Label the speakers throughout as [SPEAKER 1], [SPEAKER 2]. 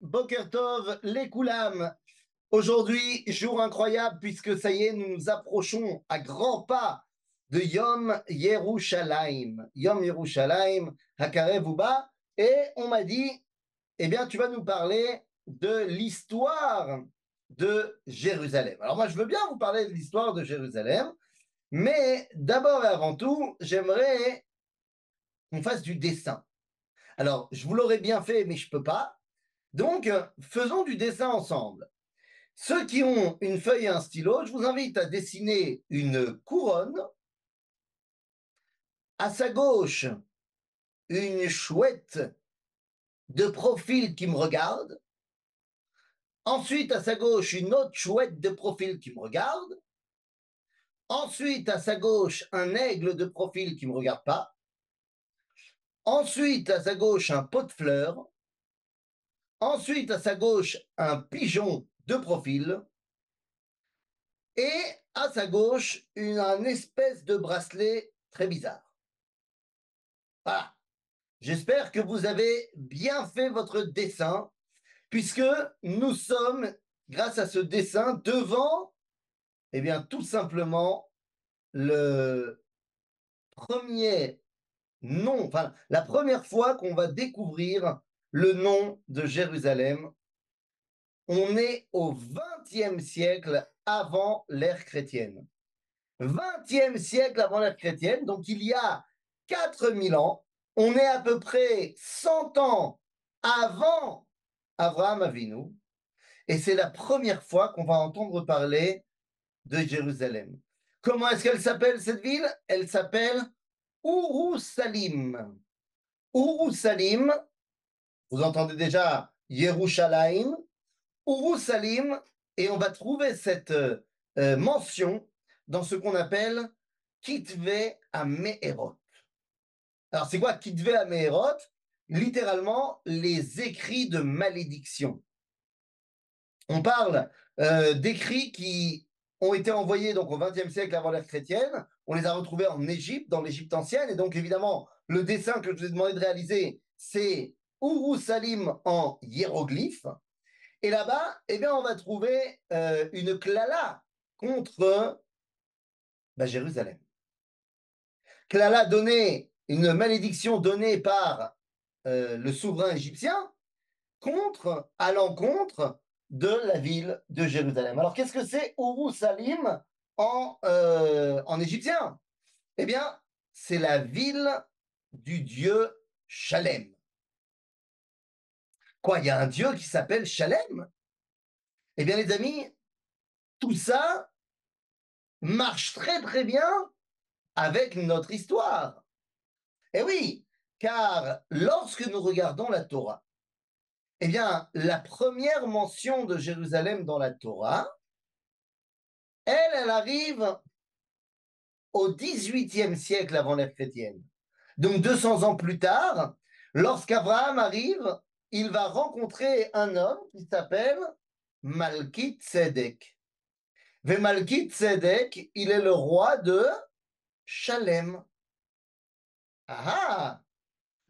[SPEAKER 1] Boker Tov, les Koulam. Aujourd'hui, jour incroyable puisque ça y est, nous nous approchons à grands pas de Yom Yerushalayim. Yom Yerushalayim, Hakarev Uba. Et on m'a dit, eh bien, tu vas nous parler de l'histoire de Jérusalem. Alors moi, je veux bien vous parler de l'histoire de Jérusalem, mais d'abord et avant tout, j'aimerais qu'on fasse du dessin. Alors, je vous l'aurais bien fait, mais je ne peux pas. Donc, faisons du dessin ensemble. Ceux qui ont une feuille et un stylo, je vous invite à dessiner une couronne. À sa gauche, une chouette de profil qui me regarde. Ensuite, à sa gauche, une autre chouette de profil qui me regarde. Ensuite, à sa gauche, un aigle de profil qui ne me regarde pas. Ensuite, à sa gauche, un pot de fleurs. Ensuite, à sa gauche, un pigeon de profil. Et à sa gauche, un espèce de bracelet très bizarre. Voilà. J'espère que vous avez bien fait votre dessin, puisque nous sommes, grâce à ce dessin, devant, eh bien, tout simplement, le premier nom, enfin, la première fois qu'on va découvrir le nom de Jérusalem. On est au XXe siècle avant l'ère chrétienne. XXe siècle avant l'ère chrétienne, donc il y a 4000 ans, on est à peu près 100 ans avant Abraham Avinu, et c'est la première fois qu'on va entendre parler de Jérusalem. Comment est-ce qu'elle s'appelle cette ville? Elle s'appelle Urusalim. Urusalim, vous entendez déjà Yerushalayim, Urusalim, et on va trouver cette mention dans ce qu'on appelle Kitve Ameherot. Alors, c'est quoi Kitve Ameherot? Littéralement, les écrits de malédiction. On parle d'écrits qui ont été envoyés donc au XXe siècle avant l'ère chrétienne. On les a retrouvés en Égypte, dans l'Égypte ancienne. Et donc, évidemment, le dessin que je vous ai demandé de réaliser, c'est Urusalim en hiéroglyphe. Et là-bas, eh bien, on va trouver une klala contre Jérusalem. Klala donnée, une malédiction donnée par le souverain égyptien à l'encontre de la ville de Jérusalem. Alors, qu'est-ce que c'est Urusalim en égyptien? Eh bien, c'est la ville du dieu Shalem. Quoi, il y a un dieu qui s'appelle Shalem? Eh bien, les amis, tout ça marche très très bien avec notre histoire. Eh oui, car lorsque nous regardons la Torah, eh bien, la première mention de Jérusalem dans la Torah, elle arrive au XVIIIe siècle avant l'ère chrétienne. Donc 200 ans plus tard, lorsqu'Abraham arrive, il va rencontrer un homme qui s'appelle Malki Tzedek. Et Malki Tzedek, il est le roi de Shalem. Ah,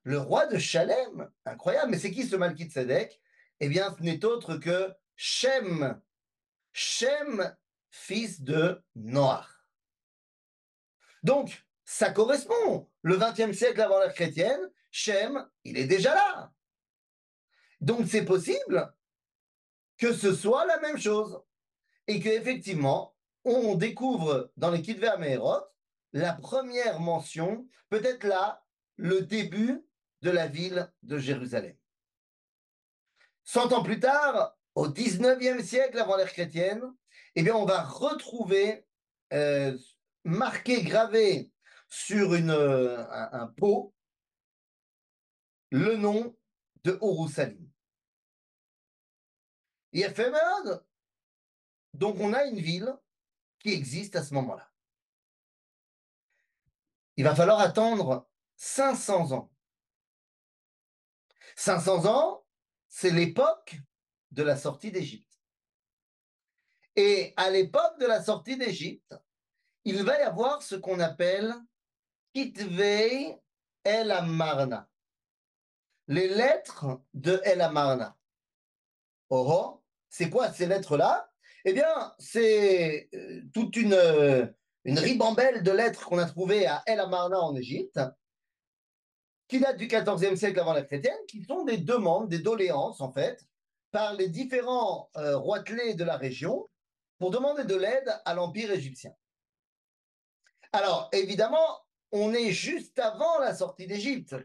[SPEAKER 1] le roi de Shalem, incroyable. Mais c'est qui ce Malki Tzedek? Eh bien, ce n'est autre que Shem. Shem, fils de Noach. Donc, ça correspond. Le XXe siècle avant l'ère chrétienne, Shem, il est déjà là. Donc, c'est possible que ce soit la même chose. Et qu'effectivement, on découvre dans les Kitve Ameherot la première mention, peut-être là, le début de la ville de Jérusalem. 100 ans plus tard, au XIXe siècle avant l'ère chrétienne, eh bien, on va retrouver marqué, gravé sur un pot, le nom de Urusalim. Il a fait mode. Donc, on a une ville qui existe à ce moment-là. Il va falloir attendre 500 ans. 500 ans, c'est l'époque de la sortie d'Égypte. Et à l'époque de la sortie d'Égypte, il va y avoir ce qu'on appelle Kitvei El Amarna, les lettres de El Amarna. Oh, oh, c'est quoi ces lettres-là? Eh bien, c'est toute une ribambelle de lettres qu'on a trouvées à El Amarna en Égypte, qui datent du XIVe siècle avant la chrétienne, qui sont des demandes, des doléances, en fait, par les différents roitelets de la région pour demander de l'aide à l'Empire égyptien. Alors, évidemment, on est juste avant la sortie d'Égypte,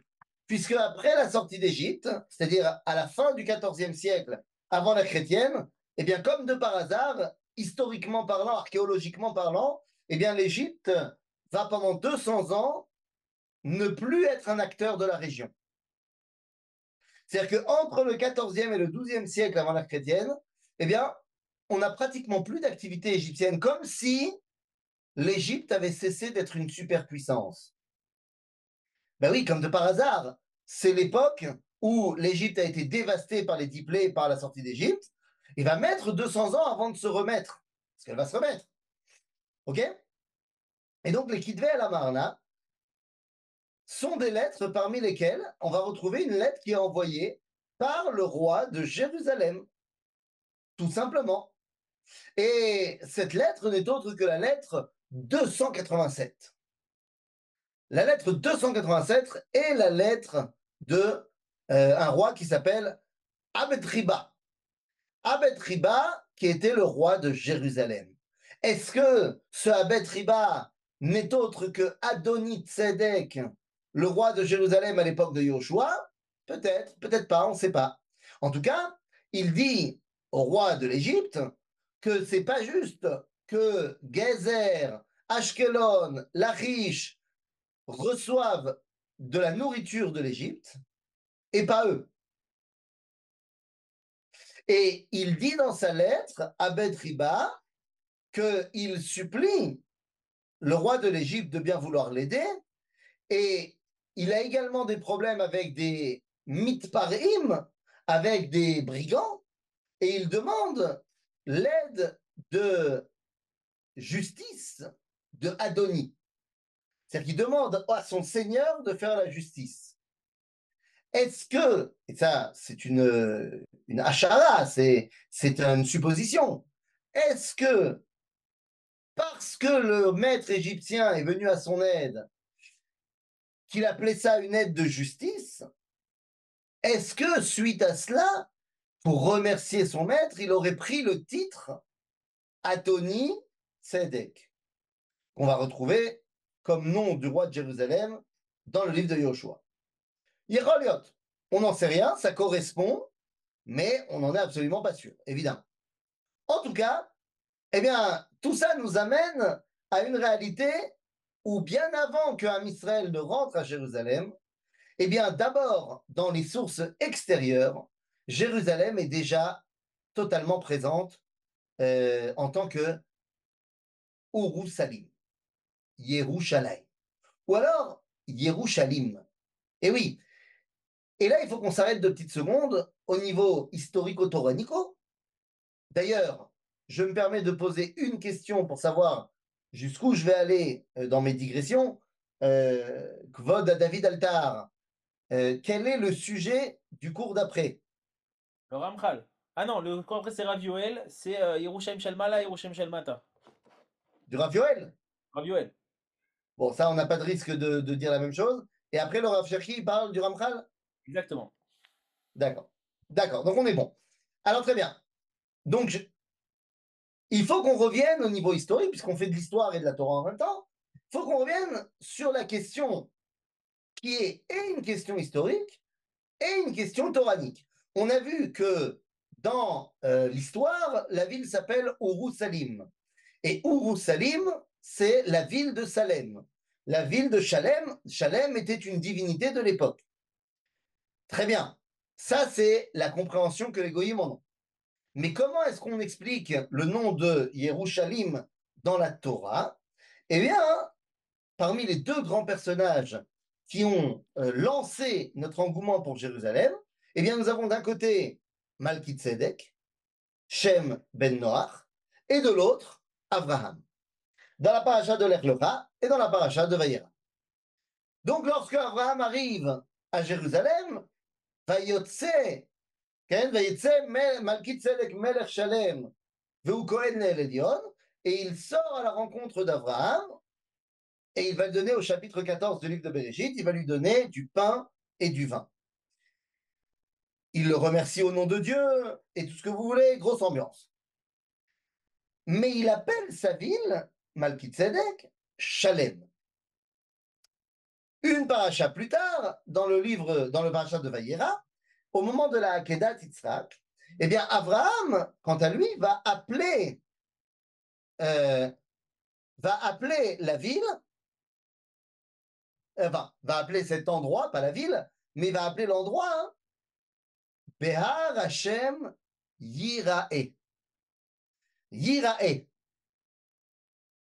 [SPEAKER 1] puisque après la sortie d'Égypte, c'est-à-dire à la fin du XIVe siècle, avant la chrétienne, eh bien, comme de par hasard, historiquement parlant, archéologiquement parlant, eh bien, l'Égypte va pendant 200 ans ne plus être un acteur de la région. C'est-à-dire qu'entre le XIVe et le XIIe siècle avant la chrétienne, eh bien, on n'a pratiquement plus d'activité égyptienne, comme si l'Égypte avait cessé d'être une superpuissance. Ben oui, comme de par hasard, c'est l'époque où l'Égypte a été dévastée par les 10 plaies par la sortie d'Égypte. Il va mettre 200 ans avant de se remettre, parce qu'elle va se remettre. OK? Et donc, les Kitvé à la Marna sont des lettres parmi lesquelles on va retrouver une lettre qui est envoyée par le roi de Jérusalem, tout simplement. Et cette lettre n'est autre que la lettre 287. La lettre 287 est la lettre de un roi qui s'appelle Abed-Riba. Abed-Riba, qui était le roi de Jérusalem. Est-ce que ce Abed-Riba n'est autre que Adonit Tzedek, le roi de Jérusalem à l'époque de Yoshua? Peut-être, peut-être pas, on ne sait pas. En tout cas, il dit au roi de l'Égypte que c'est pas juste que Gezer, Ashkelon, Lachish reçoivent de la nourriture de l'Égypte et pas eux. Et il dit dans sa lettre à Bedriba qu'il supplie le roi de l'Égypte de bien vouloir l'aider, et il a également des problèmes avec des mitparim, avec des brigands, et il demande l'aide de justice de Adoni. C'est-à-dire qu'il demande à son seigneur de faire la justice. Est-ce que, et ça c'est une hachara, c'est une supposition, est-ce que parce que le maître égyptien est venu à son aide, qu'il appelait ça une aide de justice, est-ce que suite à cela, pour remercier son maître, il aurait pris le titre Adoni Tzedek, qu'on va retrouver comme nom du roi de Jérusalem dans le livre de Yoshua. Yeroliot, on n'en sait rien, ça correspond, mais on n'en est absolument pas sûr, évidemment. En tout cas, eh bien, tout ça nous amène à une réalité où bien avant que Israël ne rentre à Jérusalem, eh bien, d'abord, dans les sources extérieures, Jérusalem est déjà totalement présente en tant que Urushalim, Yerushalayim, ou alors Yerushalim. Et oui, et là, il faut qu'on s'arrête 2 petites secondes au niveau historico-toranico. D'ailleurs, je me permets de poser une question pour savoir jusqu'où je vais aller dans mes digressions. Kvod David Altar, quel est le sujet du cours d'après?
[SPEAKER 2] Le Ramchal. Ah non, le cours après c'est Rav Yoel, c'est Yerushalayim Shel Mala, Yerushalayim Shel Mata.
[SPEAKER 1] Du Rav Yoel?
[SPEAKER 2] Rav Yoel,
[SPEAKER 1] Bon, ça, on n'a pas de risque de dire la même chose. Et après, le Rav Cherki, il parle du Ramchal?
[SPEAKER 2] exactement.
[SPEAKER 1] D'accord. D'accord, donc on est bon. Alors, très bien. Donc, il faut qu'on revienne au niveau historique, puisqu'on fait de l'histoire et de la Torah en même temps. Il faut qu'on revienne sur la question qui est et une question historique et une question toranique. On a vu que dans l'histoire, la ville s'appelle Urushalim. Et Urushalim, c'est la ville de Salem. La ville de Shalem, Shalem était une divinité de l'époque. Très bien. Ça, c'est la compréhension que les goyim en ont. Mais comment est-ce qu'on explique le nom de Yerushalim dans la Torah? Eh bien, parmi les 2 grands personnages qui ont lancé notre engouement pour Jérusalem, eh bien, nous avons d'un côté Malki Tzedek, Shem ben Noach, et de l'autre, Abraham, dans la paracha de Lech Lecha et dans la paracha de Vayera. Donc, lorsque Abraham arrive à Jérusalem, Vayotse כן? ויצא מלכי צדק מלך שלם, והוא כהן לאל עליון, et il sort à la rencontre d'Abraham, et il va le donner au chapitre 14 du livre de Bereshit, il va lui donner du pain et du vin. Il le remercie au nom de Dieu, et tout ce que vous voulez, grosse ambiance. Mais il appelle sa ville, Malkitzedek, Shalem. Une paracha plus tard, dans le paracha de Vayera, au moment de la Akedat Yitzhak, eh bien, Abraham, quant à lui, va appeler la ville, va appeler cet endroit, pas la ville, mais va appeler l'endroit, hein, Behar Hashem Yirae. Yirae.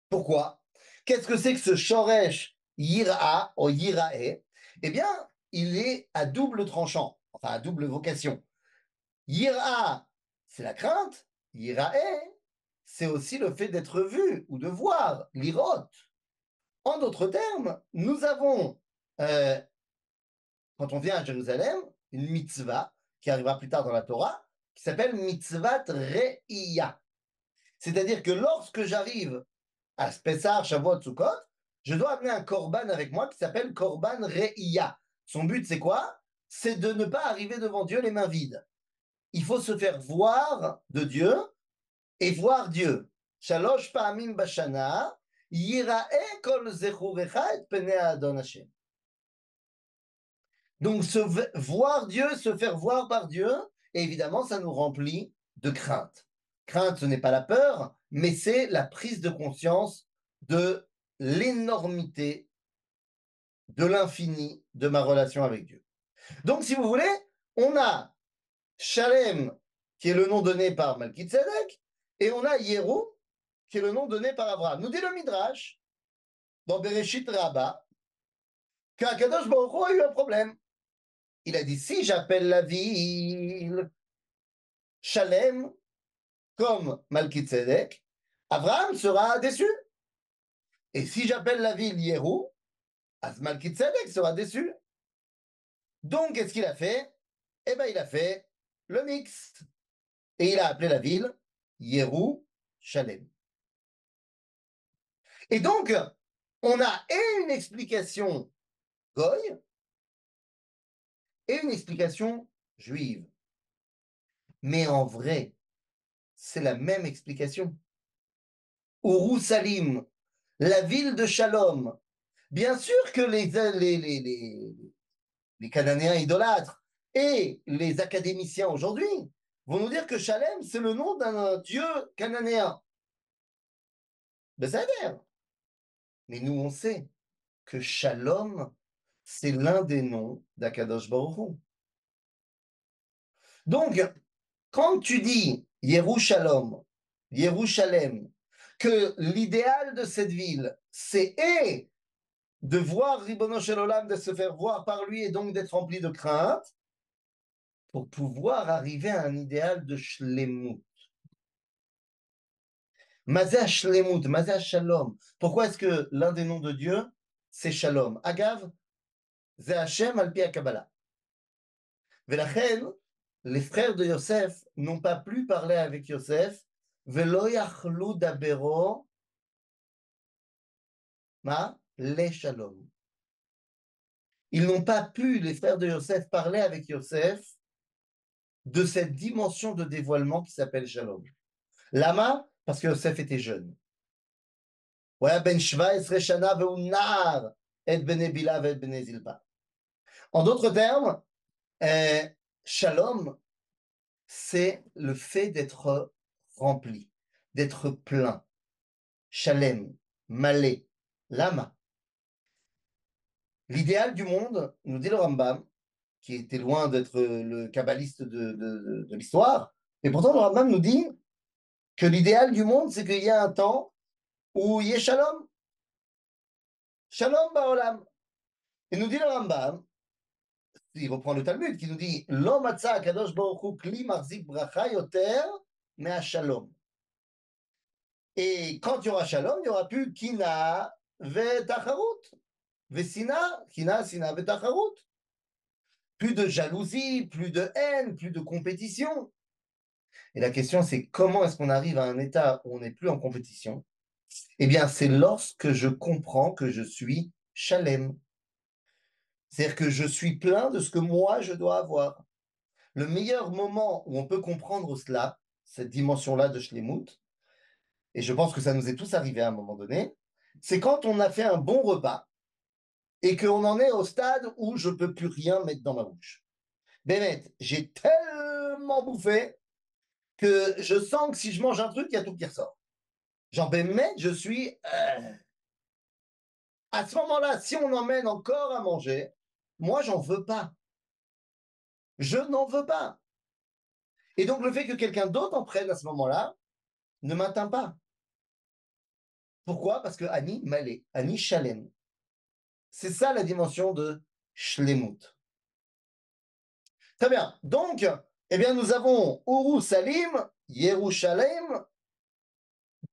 [SPEAKER 1] Pourquoi? Qu'est-ce que c'est que ce Shoresh Yira ou Yirae? Eh bien, il est à double tranchant, enfin à double vocation. Yira, c'est la crainte. Yirae, c'est aussi le fait d'être vu ou de voir, l'irot. En d'autres termes, nous avons, quand on vient à Jérusalem, une mitzvah qui arrivera plus tard dans la Torah, qui s'appelle mitzvat re'iyah. C'est-à-dire que lorsque j'arrive à Pessah, Shavuot, Sukkot, je dois amener un korban avec moi qui s'appelle korban re'iyah. Son but, c'est quoi? C'est de ne pas arriver devant Dieu les mains vides. Il faut se faire voir de Dieu et voir Dieu. Shalosh pa'amim bashana, yira'e kol zechurecha et penei Adon Hashem. Donc, voir Dieu, se faire voir par Dieu, et évidemment, ça nous remplit de crainte. Crainte, ce n'est pas la peur, mais c'est la prise de conscience de l'énormité, de l'infini de ma relation avec Dieu. Donc, si vous voulez, on a Shalem, qui est le nom donné par Malkitzedek, et on a Yérou, qui est le nom donné par Abraham. Nous dit le Midrash, dans Bereshit Rabbah, qu'Akadosh Baruch Hu a eu un problème. Il a dit, si j'appelle la ville Shalem comme Malkitzedek, Abraham sera déçu. Et si j'appelle la ville Yérou, Malkitzedek sera déçu. Donc, qu'est-ce qu'il a fait? Eh bien, il a fait le mix. Et il a appelé la ville Yérou Shalem. Et donc, on a une explication goy et une explication juive. Mais en vrai, c'est la même explication. Ouroussalim, la ville de Shalom. Bien sûr que les Cananéens idolâtres et les académiciens aujourd'hui vont nous dire que Shalem, c'est le nom d'un dieu cananéen. Ben ça a l'air. Mais nous, on sait que Shalom, c'est l'un des noms d'Akadosh Baruch Hu. Donc, quand tu dis Yerushalom, Yerushalem, que l'idéal de cette ville, c'est de voir Ribono Shel Olam, de se faire voir par lui et donc d'être rempli de crainte, pour pouvoir arriver à un idéal de Shlemut. Mazeh Shlemut, Mazeh Shalom. Pourquoi est-ce que l'un des noms de Dieu, c'est Shalom? Agav, Ze Hashem al pi Kabbalah. Velachen, les frères de Yosef n'ont pas pu parler avec Yosef, Velo yachlu dabero, ma, le Shalom. Ils n'ont pas pu, les frères de Yosef, parler avec Yosef de cette dimension de dévoilement qui s'appelle Shalom. Lama, parce que Yosef était jeune. Ouais, ben 17 shana ve'u nar et bnei Bila et bnei Zilpa. En d'autres termes, Shalom, c'est le fait d'être rempli, d'être plein. Shalem, malé, lama. L'idéal du monde, nous dit le Rambam, qui était loin d'être le kabbaliste de l'histoire, et pourtant le Rambam nous dit que l'idéal du monde, c'est qu'il y a un temps où il y ait Shalom. Shalom ba'olam. Et nous dit le Rambam, il reprend le Talmud, qui nous dit Lo matza kadosh baruch hu kli marzik bracha yoter mea shalom. Et quand il y aura Shalom, il n'y aura plus Kina ve Tacharut. Ve Sina, Kina, Sina ve Tacharut. plus de jalousie, plus de haine, plus de compétition. Et la question, c'est comment est-ce qu'on arrive à un état où on n'est plus en compétition? Eh bien, c'est lorsque je comprends que je suis shalem. C'est-à-dire que je suis plein de ce que moi, je dois avoir. Le meilleur moment où on peut comprendre cela, cette dimension-là de shlemut, et je pense que ça nous est tous arrivé à un moment donné, c'est quand on a fait un bon repas et qu'on en est au stade où je ne peux plus rien mettre dans ma bouche. Bémet, j'ai tellement bouffé que je sens que si je mange un truc, il y a tout qui ressort. Genre, Bémet, je suis... À ce moment-là, si on emmène encore à manger, moi, j'en veux pas. Je n'en veux pas. Et donc, le fait que quelqu'un d'autre en prenne à ce moment-là ne m'atteint pas. Pourquoi? Parce que Annie Malé, Annie Shalem. C'est ça la dimension de Shlemut. Très bien. Donc, eh bien, nous avons Uru Salim, Yerushalem,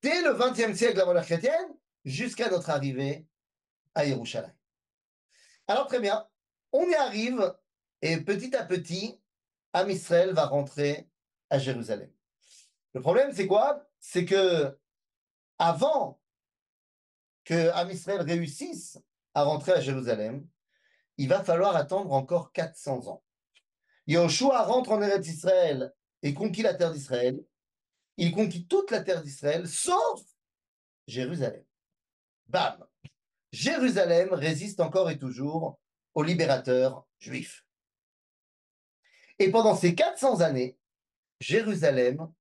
[SPEAKER 1] dès le XXe siècle avant l'ère chrétienne, jusqu'à notre arrivée à Yerushalem. Alors, très bien. On y arrive, et petit à petit, Am Israël va rentrer à Jérusalem. Le problème, c'est quoi? C'est que avant que Am Israël réussisse à rentrer à Jérusalem, il va falloir attendre encore 400 ans. Yahushua rentre en Eretz Israël et conquit la terre d'Israël. Il conquit toute la terre d'Israël, sauf Jérusalem. Bam! Jérusalem résiste encore et toujours aux libérateurs juifs. Et pendant ces 400 années, Jérusalem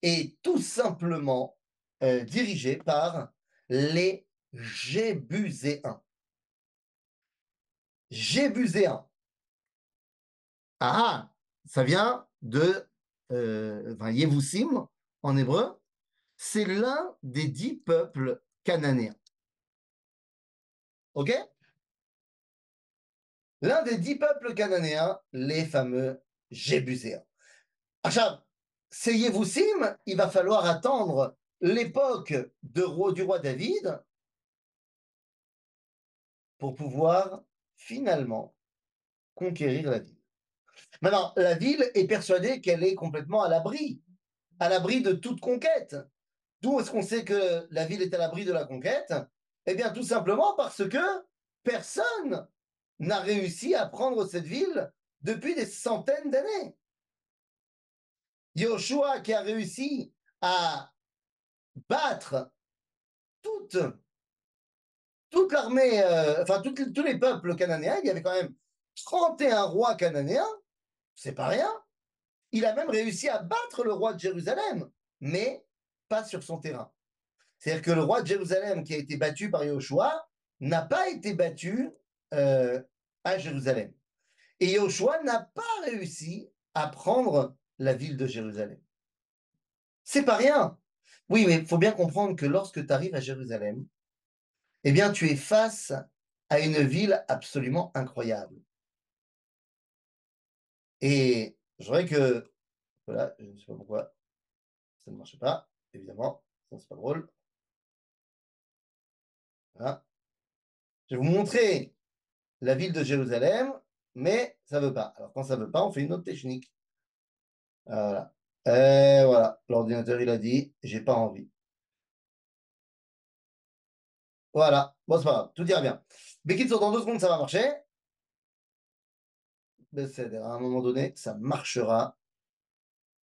[SPEAKER 1] est tout simplement dirigée par les Jébuséens. Jébuséens. Ah, ça vient de Yevusim en hébreu. C'est l'un des 10 peuples cananéens. OK? L'un des 10 peuples cananéens, les fameux Jébuséens. Achab, ces Yevusim, il va falloir attendre l'époque du roi David pour pouvoir finalement conquérir la ville. Maintenant, la ville est persuadée qu'elle est complètement à l'abri de toute conquête. D'où est-ce qu'on sait que la ville est à l'abri de la conquête? Eh bien, tout simplement parce que personne n'a réussi à prendre cette ville depuis des centaines d'années. Yoshua qui a réussi à battre toute, toute l'armée, tous les peuples cananéens, il y avait quand même 31 rois cananéens, c'est pas rien. Il a même réussi à battre le roi de Jérusalem, mais pas sur son terrain. C'est-à-dire que le roi de Jérusalem qui a été battu par Yahushua n'a pas été battu à Jérusalem. Et Yahushua n'a pas réussi à prendre la ville de Jérusalem. C'est pas rien. Oui, mais il faut bien comprendre que lorsque tu arrives à Jérusalem, eh bien, tu es face à une ville absolument incroyable. Et je voudrais que, voilà, je ne sais pas pourquoi ça ne marche pas, évidemment, ça c'est pas drôle. Voilà. Je vais vous montrer la ville de Jérusalem, mais ça ne veut pas. Alors quand ça ne veut pas, on fait une autre technique. Voilà. Et voilà, l'ordinateur il a dit, j'ai pas envie. Voilà, bon c'est pas grave, tout ira bien. Bekit, dans 2 secondes ça va marcher. Mais c'est à un moment donné, ça marchera,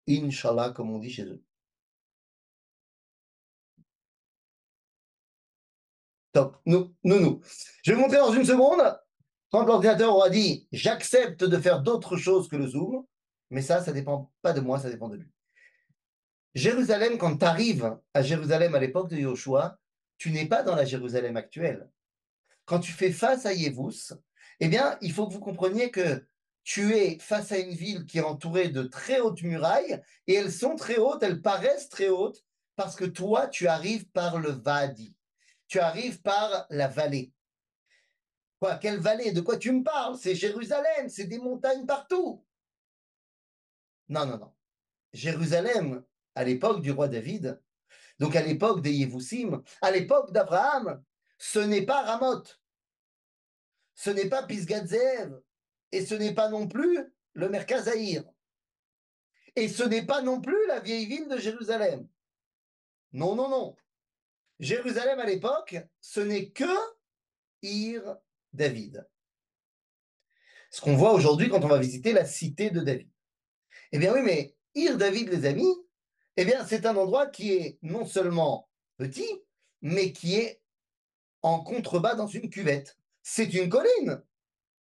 [SPEAKER 1] Inch'Allah, comme on dit chez eux. Top, nous. Je vais vous montrer dans une seconde, quand l'ordinateur aura dit, j'accepte de faire d'autres choses que le Zoom, mais ça dépend pas de moi, ça dépend de lui. Jérusalem, quand tu arrives à Jérusalem à l'époque de Yoshua, tu n'es pas dans la Jérusalem actuelle. Quand tu fais face à Yévous, eh bien, il faut que vous compreniez que tu es face à une ville qui est entourée de très hautes murailles, et elles sont très hautes, elles paraissent très hautes, parce que toi, tu arrives par le Vadi. Tu arrives par la vallée. Quoi, quelle vallée? De quoi tu me parles? C'est Jérusalem, c'est des montagnes partout. Non. Jérusalem, à l'époque du roi David, donc à l'époque des Yévousim, à l'époque d'Abraham, ce n'est pas Ramoth, ce n'est pas Pisgat Ze'ev, et ce n'est pas non plus le Merkaz Haïr. Et ce n'est pas non plus la vieille ville de Jérusalem. Non, non, non. Jérusalem à l'époque, ce n'est que Ir David. Ce qu'on voit aujourd'hui quand on va visiter la cité de David. Eh bien oui, mais Ir David, les amis, eh bien c'est un endroit qui est non seulement petit, mais qui est en contrebas dans une cuvette. C'est une colline,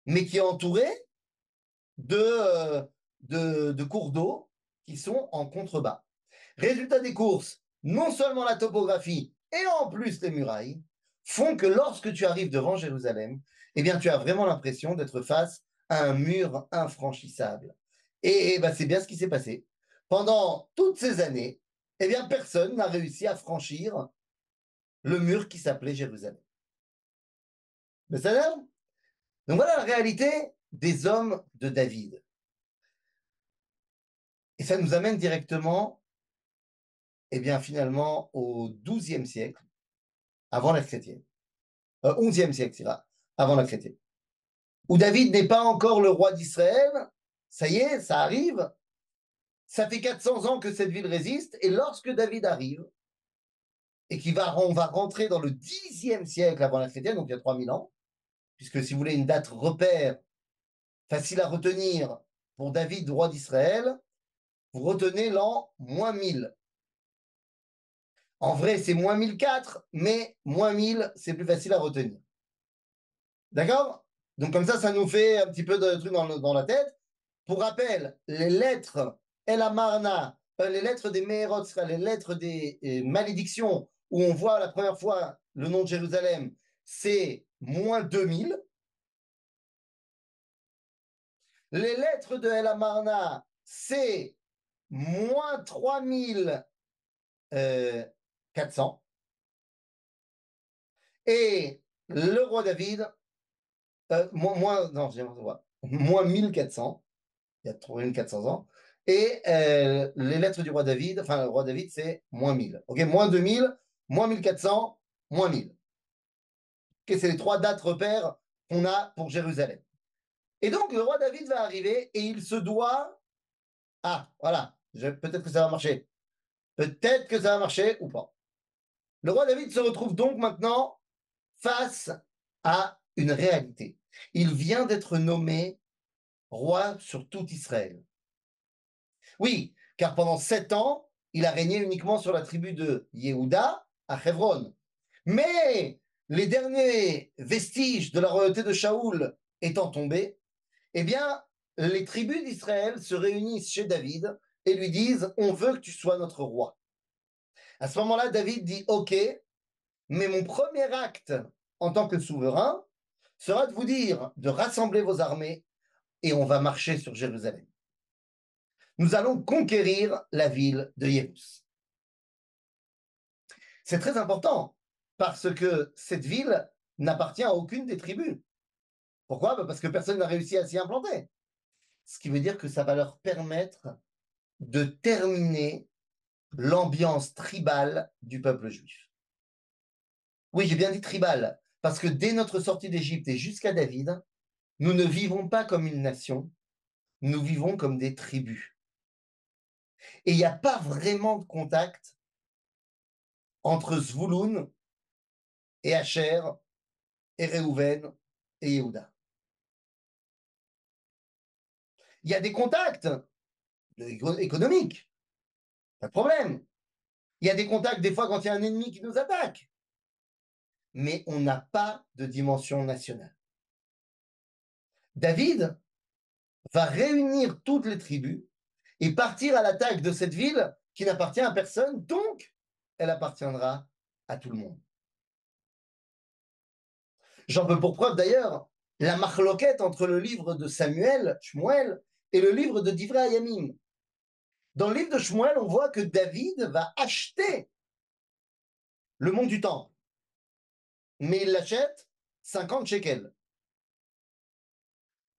[SPEAKER 1] mais qui est entourée de cours d'eau qui sont en contrebas. Résultat des courses, non seulement la topographie et en plus les murailles font que lorsque tu arrives devant Jérusalem, eh bien tu as vraiment l'impression d'être face à un mur infranchissable. Et ben, c'est bien ce qui s'est passé. Pendant toutes ces années, eh bien personne n'a réussi à franchir le mur qui s'appelait Jérusalem. Mais ça l'air. Donc voilà la réalité des hommes de David. Et ça nous amène directement, eh bien, finalement, au XIIe siècle, avant la chrétienne. XIe siècle, avant la chrétienne. Où David n'est pas encore le roi d'Israël. Ça y est, ça arrive. Ça fait 400 ans que cette ville résiste. Et lorsque David arrive, et on va rentrer dans le Xe siècle avant la chrétienne, donc il y a 3000 ans, puisque si vous voulez une date repère facile à retenir pour David, roi d'Israël, vous retenez l'an -1000. En vrai, c'est -1004, mais -1000, c'est plus facile à retenir. D'accord? Donc comme ça nous fait un petit peu de trucs dans la tête. Pour rappel, les lettres El Amarna, les lettres des Meherot, les lettres des malédictions, où on voit la première fois le nom de Jérusalem, c'est -2000. Les lettres de El Amarna, c'est -3400. Et le roi David, moins 1400, il y a 3400 ans. Et les lettres du roi David, enfin, le roi David, c'est -1000. OK, -2000, -1400, -1000. OK, c'est les 3 dates repères qu'on a pour Jérusalem. Et donc, le roi David va arriver et il se doit. Ah, voilà, peut-être que ça va marcher. Peut-être que ça va marcher ou pas. Le roi David se retrouve donc maintenant face à une réalité. Il vient d'être nommé roi sur tout Israël. Oui, car pendant 7 ans, il a régné uniquement sur la tribu de Yehuda à Hebron. Mais les derniers vestiges de la royauté de Shaoul étant tombés, eh bien, les tribus d'Israël se réunissent chez David et lui disent « On veut que tu sois notre roi ». À ce moment-là, David dit « Ok, mais mon premier acte en tant que souverain sera de vous dire de rassembler vos armées et on va marcher sur Jérusalem. Nous allons conquérir la ville de Yébus. » C'est très important parce que cette ville n'appartient à aucune des tribus. Pourquoi? Parce que personne n'a réussi à s'y implanter. Ce qui veut dire que ça va leur permettre de terminer l'ambiance tribale du peuple juif. Oui, j'ai bien dit tribal, parce que dès notre sortie d'Égypte et jusqu'à David, nous ne vivons pas comme une nation, nous vivons comme des tribus. Et il n'y a pas vraiment de contact entre Zvouloun et Asher et Réhouven et Yehuda. Il y a des contacts économiques, pas de problème. Il y a des contacts des fois quand il y a un ennemi qui nous attaque. Mais on n'a pas de dimension nationale. David va réunir toutes les tribus et partir à l'attaque de cette ville qui n'appartient à personne, donc elle appartiendra à tout le monde. J'en veux pour preuve d'ailleurs la marloquette entre le livre de Samuel, Shmuel, et le livre de Divrei Hayamim. Dans le livre de Shmuel, on voit que David va acheter le mont du Temple, mais il l'achète 50 shekels.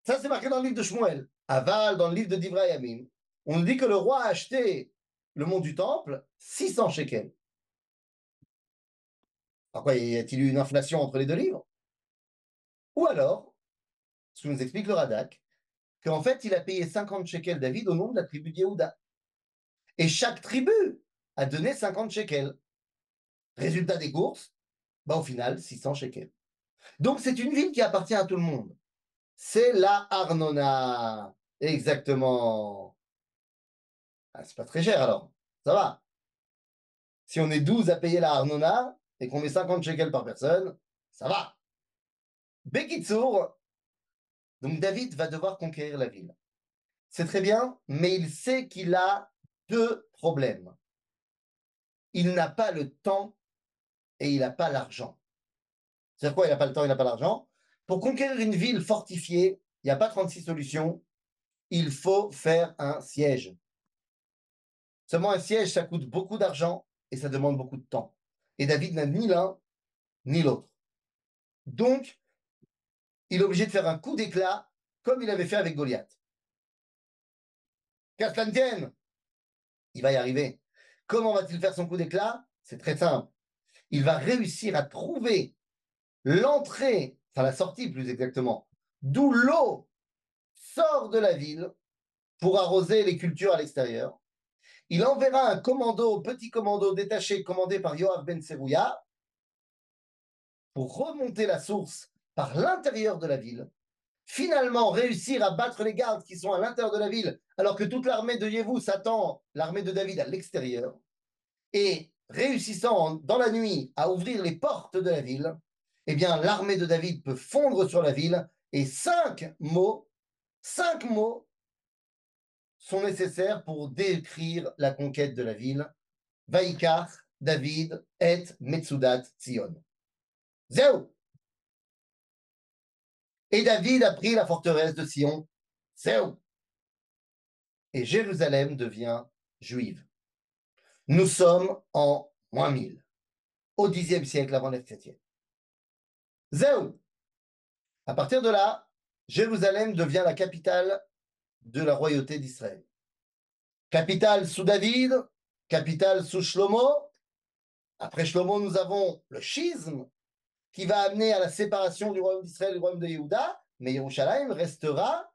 [SPEAKER 1] Ça, c'est marqué dans le livre de Shmuel. Aval, dans le livre de Divrei Hayamim, on nous dit que le roi a acheté le mont du Temple 600 shekels. Alors quoi, y a-t-il eu une inflation entre les deux livres? Ou alors, ce que nous explique le Radak, qu'en fait, il a payé 50 shekels David au nom de la tribu de Yehuda. Et chaque tribu a donné 50 shekels. Résultat des courses, bah, au final, 600 shekels. Donc, c'est une ville qui appartient à tout le monde. C'est la Arnona. Exactement. Ah, c'est pas très cher alors. Ça va. Si on est 12 à payer la Arnona et qu'on met 50 shekels par personne, ça va. Bekitsour, donc David va devoir conquérir la ville. C'est très bien, mais il sait qu'il a deux problèmes. Il n'a pas le temps et il n'a pas l'argent. C'est quoi, il n'a pas le temps, il n'a pas l'argent? Pour conquérir une ville fortifiée, il n'y a pas 36 solutions, il faut faire un siège. Seulement un siège, ça coûte beaucoup d'argent et ça demande beaucoup de temps. Et David n'a ni l'un ni l'autre. Donc, il est obligé de faire un coup d'éclat comme il avait fait avec Goliath. Qu'à cela ne tienne, il va y arriver. Comment va-t-il faire son coup d'éclat? C'est très simple. Il va réussir à trouver l'entrée, enfin la sortie plus exactement, d'où l'eau sort de la ville pour arroser les cultures à l'extérieur. Il enverra un commando, petit commando détaché, commandé par Yoav Ben Serouya, pour remonter la source par l'intérieur de la ville, finalement réussir à battre les gardes qui sont à l'intérieur de la ville, alors que toute l'armée de Yévou s'attend, l'armée de David, à l'extérieur, et réussissant dans la nuit à ouvrir les portes de la ville, eh bien l'armée de David peut fondre sur la ville et cinq mots sont nécessaires pour décrire la conquête de la ville. Vaikar, David et Metsudat Tzion. Zéou. Et David a pris la forteresse de Sion. Zéou. Et Jérusalem devient juive. Nous sommes en moins 1000, au Xe siècle avant l'ère chrétienne. Zéou. À partir de là, Jérusalem devient la capitale de la royauté d'Israël. Capitale sous David, capitale sous Shlomo. Après Shlomo, nous avons le schisme qui va amener à la séparation du royaume d'Israël et du royaume de Yehuda, mais Yerushalayim restera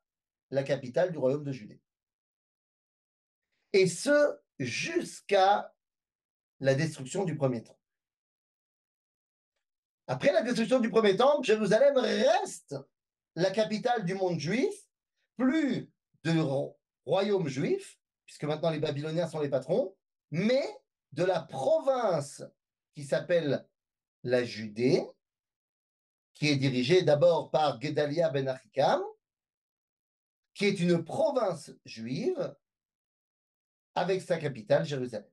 [SPEAKER 1] la capitale du royaume de Judée. Et ce, jusqu'à la destruction du premier temple. Après la destruction du premier temple, Jérusalem reste la capitale du monde juif, plus de royaume juif, puisque maintenant les Babyloniens sont les patrons, mais de la province qui s'appelle la Judée, qui est dirigée d'abord par Gedalia ben Achikam, qui est une province juive avec sa capitale, Jérusalem.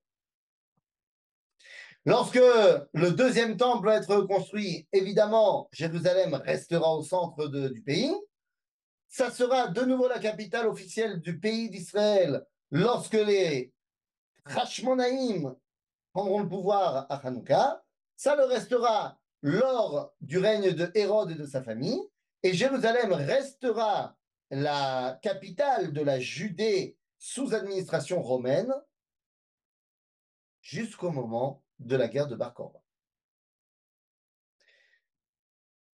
[SPEAKER 1] Lorsque le deuxième temple va être construit, évidemment, Jérusalem restera au centre du pays. Ça sera de nouveau la capitale officielle du pays d'Israël lorsque les Hashmonaïm prendront le pouvoir à Hanouka. Ça le restera lors du règne de Hérode et de sa famille. Et Jérusalem restera la capitale de la Judée sous administration romaine jusqu'au moment de la guerre de Bar Korba.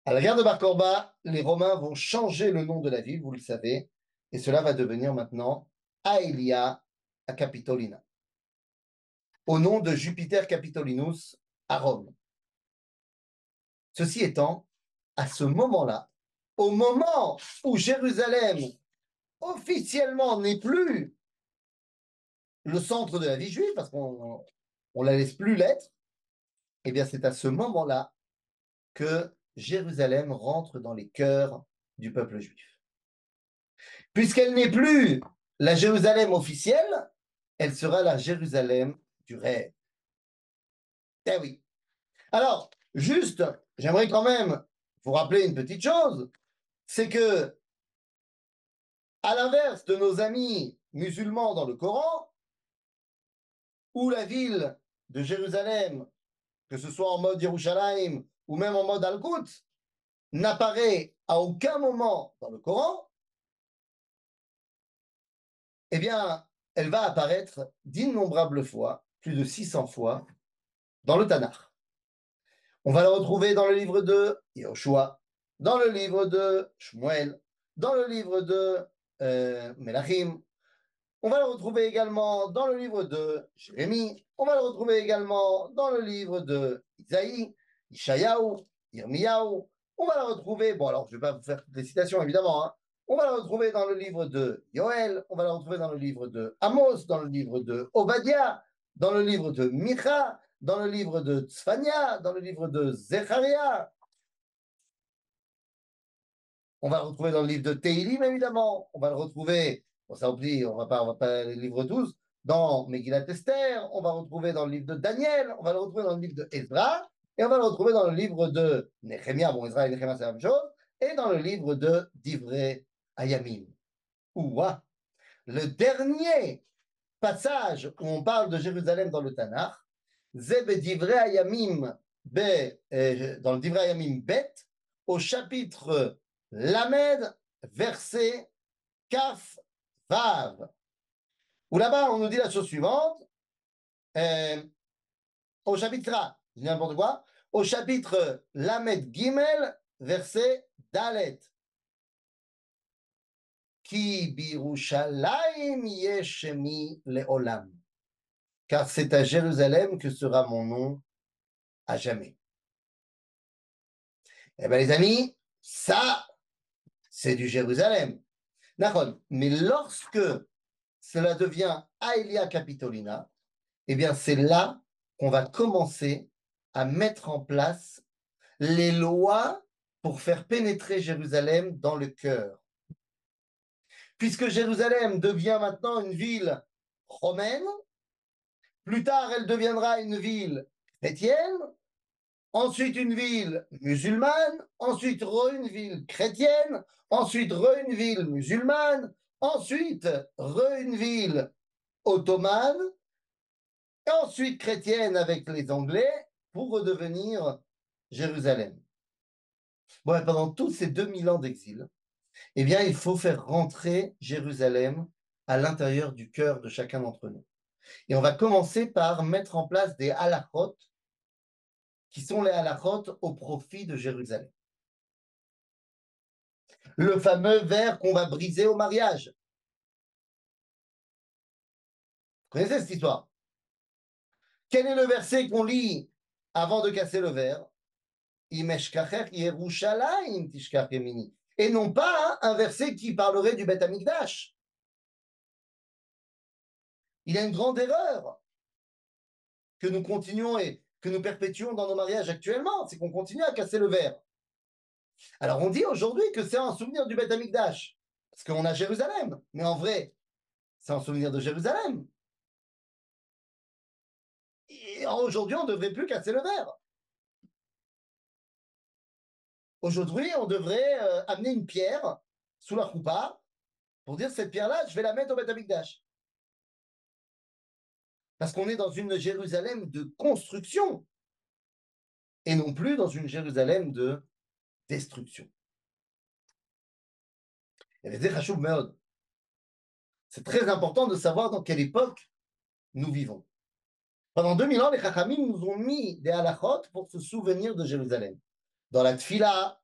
[SPEAKER 1] À la guerre de Bar Korba, les Romains vont changer le nom de la ville, vous le savez, et cela va devenir maintenant Aelia à Capitolina, au nom de Jupiter Capitolinus à Rome. Ceci étant, à ce moment-là, au moment où Jérusalem officiellement n'est plus le centre de la vie juive, parce qu'on ne la laisse plus l'être, eh bien c'est à ce moment-là que Jérusalem rentre dans les cœurs du peuple juif. Puisqu'elle n'est plus la Jérusalem officielle, elle sera la Jérusalem du rêve. Eh oui. Alors, juste, j'aimerais quand même vous rappeler une petite chose, c'est que, à l'inverse de nos amis musulmans dans le Coran, où la ville de Jérusalem, que ce soit en mode Yerushalayim ou même en mode Al-Quds, n'apparaît à aucun moment dans le Coran, eh bien, elle va apparaître d'innombrables fois, plus de 600 fois, dans le Tanakh. On va la retrouver dans le livre de Yoshua, dans le livre de Shmuel, dans le livre de Melachim. On va le retrouver également dans le livre de Jérémie. On va le retrouver également dans le livre de Isaïe, Ishayahu, Irmiyahu. On va le retrouver, bon alors je ne vais pas vous faire toutes les citations évidemment, hein. On va le retrouver dans le livre de Yoël, on va le retrouver dans le livre de Amos, dans le livre de Obadiah, dans le livre de Micha, dans le livre de Tzfania, dans le livre de Zecharia. On va le retrouver dans le livre de Teilim, évidemment. On va le retrouver, bon, ça oublie, on va pas les livres tous, dans Megillat Esther. On va le retrouver dans le livre de Daniel. On va le retrouver dans le livre de Ezra. Et on va le retrouver dans le livre de Nehemia. Bon, Ezra et Nehemia, c'est la même chose. Et dans le livre de Divrei Hayamim. Ouah, le dernier passage où on parle de Jérusalem dans le Tanakh, c'est Divrei Hayamim, dans le Divrei Hayamim Bet, au chapitre Lamed, verset Kaf Vav. Où là-bas, on nous dit la chose suivante, au chapitre, je dis n'importe quoi, au chapitre Lamed Gimel, verset Dalet. Ki birushalayim yeshemi leolam. Car c'est à Jérusalem que sera mon nom à jamais. Eh bien, les amis, ça, c'est du Jérusalem. D'accord. Mais lorsque cela devient Aelia Capitolina, eh bien, c'est là qu'on va commencer à mettre en place les lois pour faire pénétrer Jérusalem dans le cœur. Puisque Jérusalem devient maintenant une ville romaine, plus tard, elle deviendra une ville chrétienne, ensuite une ville musulmane, ensuite une ville chrétienne, ensuite une ville musulmane, ensuite une ville ottomane, et ensuite chrétienne avec les Anglais pour redevenir Jérusalem. Bon, pendant tous ces 2000 ans d'exil, eh bien, il faut faire rentrer Jérusalem à l'intérieur du cœur de chacun d'entre nous. Et on va commencer par mettre en place des halachot, qui sont les halachot au profit de Jérusalem. Le fameux verre qu'on va briser au mariage. Vous connaissez cette histoire? Quel est le verset qu'on lit avant de casser le verre? Et non pas un verset qui parlerait du Beth Amikdash. Il y a une grande erreur que nous continuons et que nous perpétuons dans nos mariages actuellement, c'est qu'on continue à casser le verre. Alors on dit aujourd'hui que c'est un souvenir du Beth Amikdash, parce qu'on a Jérusalem, mais en vrai, c'est un souvenir de Jérusalem. Et aujourd'hui, on ne devrait plus casser le verre. Aujourd'hui, on devrait amener une pierre sous la choupa pour dire cette pierre-là, je vais la mettre au Beth Amikdash. Parce qu'on est dans une Jérusalem de construction et non plus dans une Jérusalem de destruction. C'est très important de savoir dans quelle époque nous vivons. Pendant 2000 ans, les Chachamim nous ont mis des halachot pour se souvenir de Jérusalem. Dans la tfila,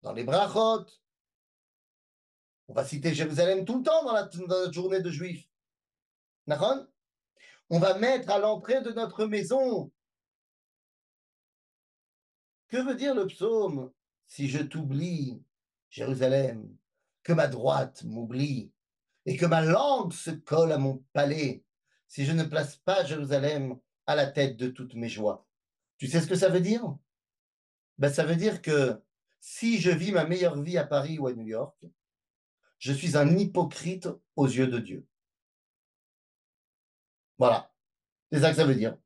[SPEAKER 1] dans les brachot, on va citer Jérusalem tout le temps dans notre journée de juifs. D'accord? On va mettre à l'entrée de notre maison. Que veut dire le psaume? Si je t'oublie, Jérusalem, que ma droite m'oublie et que ma langue se colle à mon palais, si je ne place pas Jérusalem à la tête de toutes mes joies. Tu sais ce que ça veut dire? Ben, ça veut dire que si je vis ma meilleure vie à Paris ou à New York, je suis un hypocrite aux yeux de Dieu. Voilà, c'est ça que ça veut dire.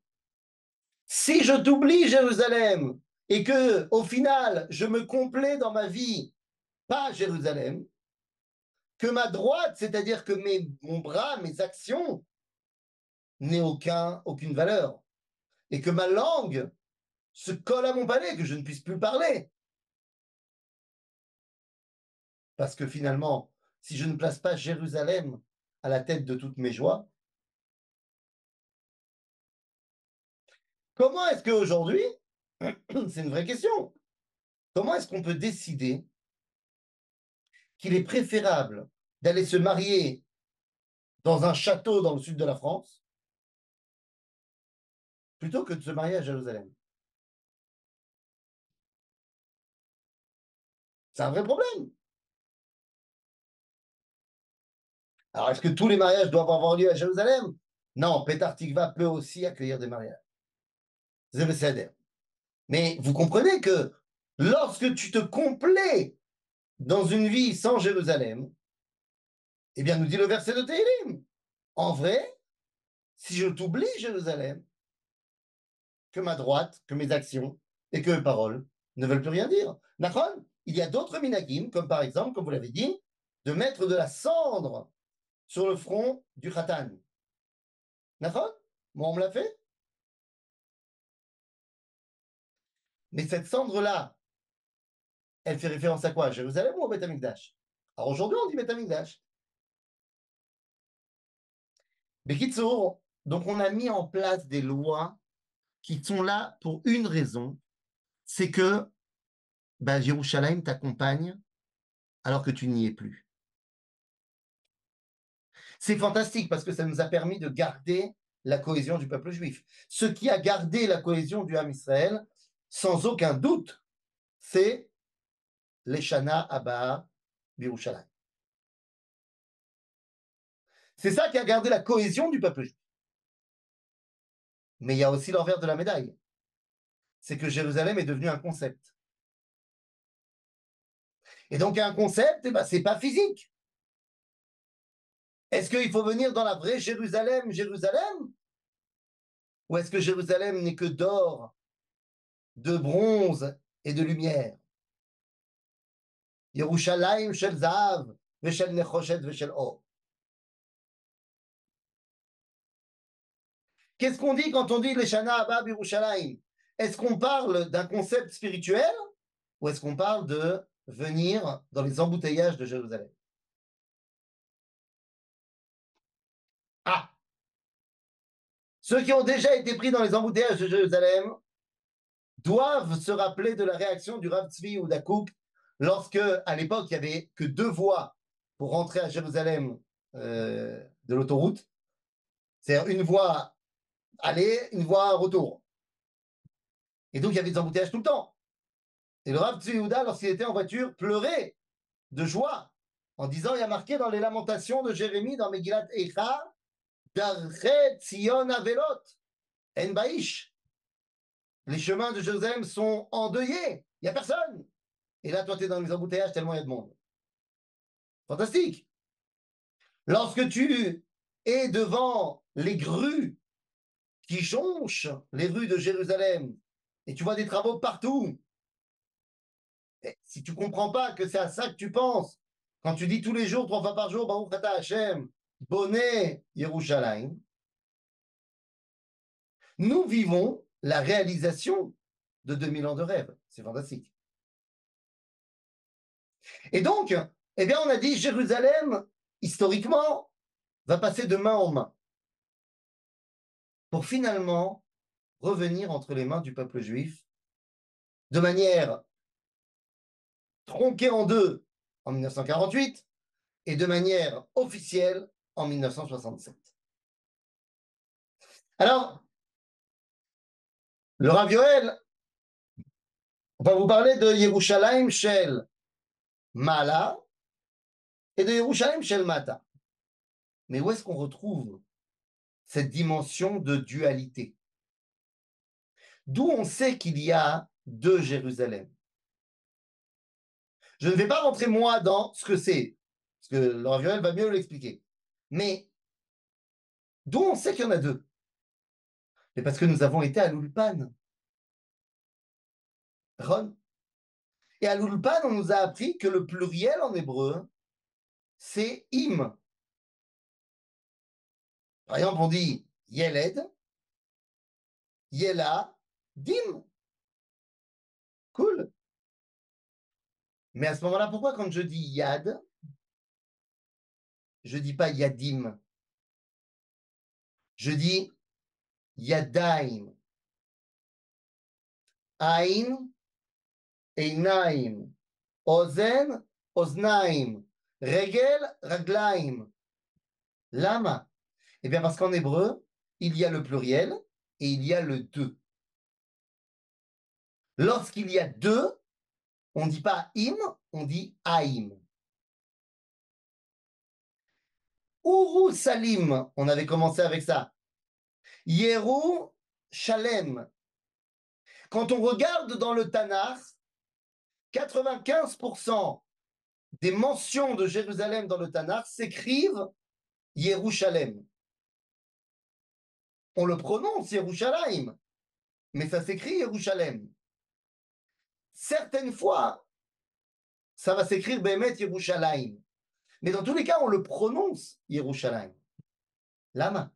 [SPEAKER 1] Si je t'oublie, Jérusalem, et que au final, je me complais dans ma vie, pas Jérusalem, que ma droite, c'est-à-dire que mon bras, mes actions, n'aient aucune valeur, et que ma langue se colle à mon palais, que je ne puisse plus parler. Parce que finalement, si je ne place pas Jérusalem à la tête de toutes mes joies, comment est-ce qu'aujourd'hui, c'est une vraie question, comment est-ce qu'on peut décider qu'il est préférable d'aller se marier dans un château dans le sud de la France plutôt que de se marier à Jérusalem. C'est un vrai problème. Alors, est-ce que tous les mariages doivent avoir lieu à Jérusalem? Non, Petar Tikva peut aussi accueillir des mariages. C'est le Seder. Mais vous comprenez que lorsque tu te complais dans une vie sans Jérusalem, eh bien, nous dit le verset de Télim, en vrai, si je t'oublie, Jérusalem, que ma droite, que mes actions et que mes paroles ne veulent plus rien dire. Nachon, il y a d'autres minagim, comme par exemple, comme vous l'avez dit, de mettre de la cendre sur le front du khatan. Nachon, moi on me l'a fait. Mais cette cendre-là, elle fait référence à quoi? À Jérusalem ou au Beth Amikdash? Alors aujourd'hui, on dit Beth Amikdash. Bekitsour, donc on a mis en place des lois qui sont là pour une raison, c'est que Jérusalem t'accompagne alors que tu n'y es plus. C'est fantastique parce que ça nous a permis de garder la cohésion du peuple juif. Ce qui a gardé la cohésion du Ham Israël, sans aucun doute, c'est les Shana Abba Birushalayim. C'est ça qui a gardé la cohésion du peuple juif. Mais il y a aussi l'envers de la médaille. C'est que Jérusalem est devenu un concept. Et donc un concept, c'est pas physique. Est-ce qu'il faut venir dans la vraie Jérusalem, Jérusalem? Ou est-ce que Jérusalem n'est que d'or, de bronze et de lumière? Yerushalayim shel zahav, veshel nechoshet, veshel or. Qu'est-ce qu'on dit quand on dit les Shana Abba Yerushalayim? Est-ce qu'on parle d'un concept spirituel ou est-ce qu'on parle de venir dans les embouteillages de Jérusalem? Ah, ceux qui ont déjà été pris dans les embouteillages de Jérusalem doivent se rappeler de la réaction du Rav Tzvi ou d'Akouk lorsque, à l'époque, il n'y avait que deux voies pour rentrer à Jérusalem de l'autoroute. C'est-à-dire une voie aller, une voie retour. Et donc, il y avait des embouteillages tout le temps. Et le Rav Tzvi Yehuda, lorsqu'il était en voiture, pleurait de joie en disant, il y a marqué dans les lamentations de Jérémie, dans Megillat Eicha, Darche Tzion Avelot, En Baïch. Les chemins de Jérusalem sont endeuillés. Il n'y a personne. Et là, toi, tu es dans les embouteillages tellement il y a de monde. Fantastique. Lorsque tu es devant les grues qui jonchent les rues de Jérusalem et tu vois des travaux partout, et si tu ne comprends pas que c'est à ça que tu penses, quand tu dis tous les jours, 3 fois par jour, Baruch Ata Hashem, Bonnet Yerushalayim, nous vivons la réalisation de 2000 ans de rêve. C'est fantastique. Et donc, eh bien, on a dit Jérusalem, historiquement, va passer de main en main pour finalement revenir entre les mains du peuple juif de manière tronquée en deux en 1948 et de manière officielle en 1967. Alors, le Rav Yoel va vous parler de Yerushalayim Shel Mala et de Yerushalayim Shel Mata. Mais où est-ce qu'on retrouve cette dimension de dualité? D'où on sait qu'il y a deux Jérusalem. Je ne vais pas rentrer moi dans ce que c'est, parce que le Rav Yoel va mieux l'expliquer. Mais d'où on sait qu'il y en a deux? Mais parce que nous avons été à l'Ulpan. Ron. Et à l'Ulpan, on nous a appris que le pluriel en hébreu, c'est im. Par exemple, on dit Yeled, Yela, Dim. Cool. Mais à ce moment-là, pourquoi quand je dis Yad, je ne dis pas Yadim? Je dis Yadaim. Ain, Einaim. Ozen, Oznaim. Regel, raglaim. Lama. Eh bien, parce qu'en hébreu, il y a le pluriel et il y a le deux. Lorsqu'il y a deux, on ne dit pas im, on dit aim. Uru Salim, on avait commencé avec ça. Yeru Shalem. Quand on regarde dans le Tanakh, 95% des mentions de Jérusalem dans le Tanakh s'écrivent Yerushalem. On le prononce Yerushalayim, mais ça s'écrit Yerushalem. Certaines fois, ça va s'écrire Behemet Yerushalayim. Mais dans tous les cas, on le prononce Yerushalayim. Lama.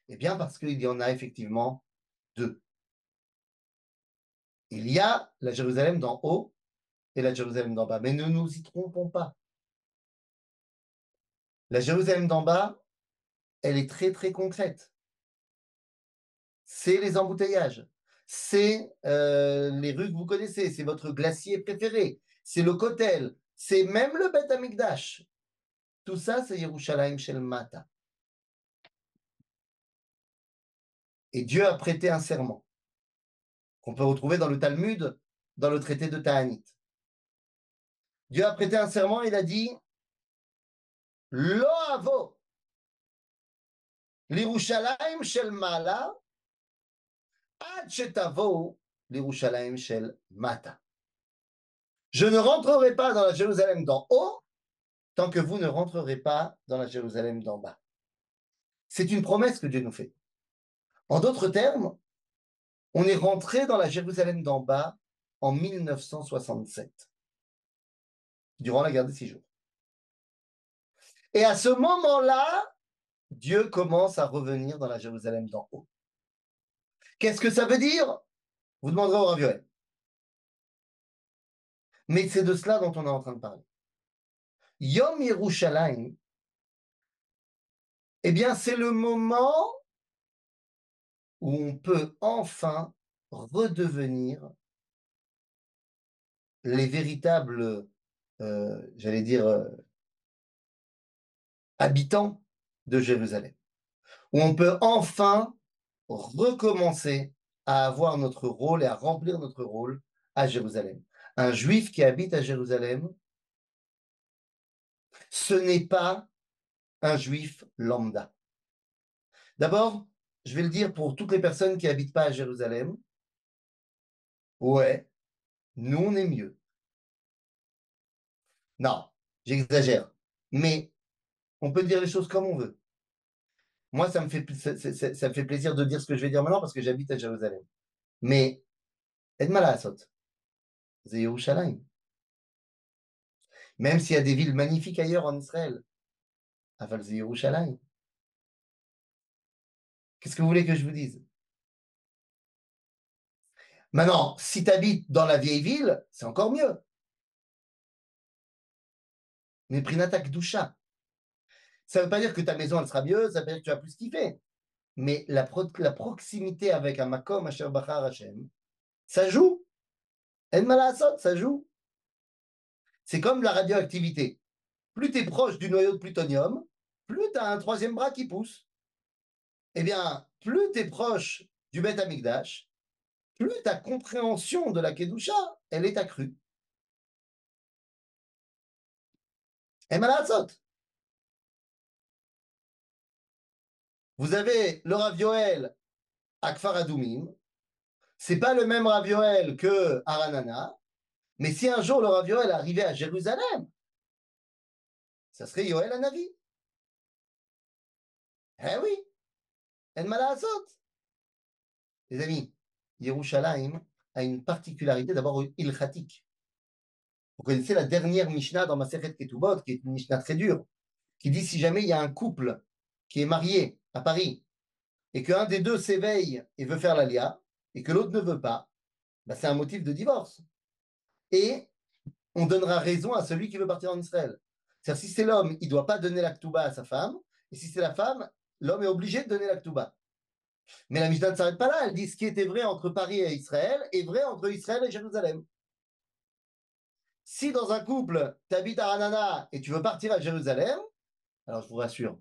[SPEAKER 1] Eh bien, parce qu'il y en a effectivement deux. Il y a la Jérusalem d'en haut et la Jérusalem d'en bas. Mais ne nous y trompons pas. La Jérusalem d'en bas, elle est très, très concrète. C'est les embouteillages. C'est les rues que vous connaissez. C'est votre glacier préféré. C'est le Kotel. C'est même le Beth Amikdash. Tout ça, c'est Yerushalayim Shel Mata. Et Dieu a prêté un serment qu'on peut retrouver dans le Talmud, dans le traité de Ta'anit. Dieu a prêté un serment, il a dit Lo avo l'Yerushalayim shel Mala ad shetavo l'Yerushalayim shel Mata. Je ne rentrerai pas dans la Jérusalem d'en haut tant que vous ne rentrerez pas dans la Jérusalem d'en bas. C'est une promesse que Dieu nous fait. En d'autres termes, on est rentré dans la Jérusalem d'en bas en 1967, durant la guerre des 6 jours. Et à ce moment-là, Dieu commence à revenir dans la Jérusalem d'en haut. Qu'est-ce que ça veut dire? Vous demanderez au Rav Yoel. Mais c'est de cela dont on est en train de parler. Yom Yerushalayim, eh bien, c'est le moment où on peut enfin redevenir les véritables, j'allais dire, habitants de Jérusalem. Où on peut enfin recommencer à avoir notre rôle et à remplir notre rôle à Jérusalem. Un juif qui habite à Jérusalem, ce n'est pas un juif lambda. D'abord, je vais le dire pour toutes les personnes qui n'habitent pas à Jérusalem, ouais, nous on est mieux. Non, j'exagère. Mais on peut dire les choses comme on veut. Moi, ça me fait plaisir de dire ce que je vais dire maintenant parce que j'habite à Jérusalem. Mais, Edma Laasot, c'est Yerushalayim. Même s'il y a des villes magnifiques ailleurs en Israël, Aval c'est Yerushalayim. Qu'est-ce que vous voulez que je vous dise? Maintenant, si tu habites dans la vieille ville, c'est encore mieux. Mais Prinata Kdusha. Ça ne veut pas dire que ta maison, elle sera mieux, ça veut pas dire que tu vas plus kiffer. Mais la proximité avec un Makom, Asher Bachar Hashem, ça joue. En Malasot, ça joue. C'est comme la radioactivité. Plus tu es proche du noyau de plutonium, plus tu as un troisième bras qui pousse. Eh bien, plus tu es proche du Beth Amikdash, plus ta compréhension de la Kedusha, elle est accrue. En Malasot. Vous avez le Rav Yoel à Kfar Adoumim. C'est pas le même Rav Yoel que à Ranana. Mais si un jour le Rav Yoel arrivait à Jérusalem, ça serait Yoel Hanavi. Eh oui, En Malasot. Les amis, Yerushalayim a une particularité d'abord ilchatique. Vous connaissez la dernière Mishnah dans Masechet Ketubot, qui est une Mishnah très dure, qui dit si jamais il y a un couple qui est marié à Paris et qu'un des deux s'éveille et veut faire l'alia et que l'autre ne veut pas, ben c'est un motif de divorce. Et on donnera raison à celui qui veut partir en Israël. C'est-à-dire si c'est l'homme, il ne doit pas donner la Ktuba à sa femme, et si c'est la femme, l'homme est obligé de donner la Ktuba. Mais la Mishnah ne s'arrête pas là, elle dit ce qui était vrai entre Paris et Israël est vrai entre Israël et Jérusalem. Si dans un couple, tu habites à Ranana et tu veux partir à Jérusalem, alors je vous rassure,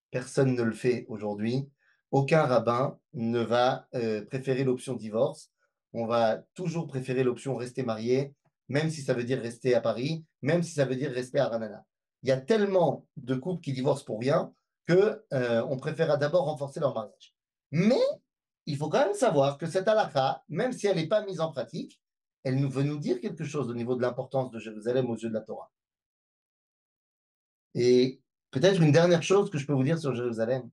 [SPEAKER 1] personne ne le fait aujourd'hui. Aucun rabbin ne va préférer l'option divorce. On va toujours préférer l'option rester marié, même si ça veut dire rester à Paris, même si ça veut dire rester à Ranana. Il y a tellement de couples qui divorcent pour rien que on préférera d'abord renforcer leur mariage. Mais il faut quand même savoir que cette halakha, même si elle n'est pas mise en pratique, elle nous veut nous dire quelque chose au niveau de l'importance de Jérusalem aux yeux de la Torah. Et peut-être une dernière chose que je peux vous dire sur Jérusalem.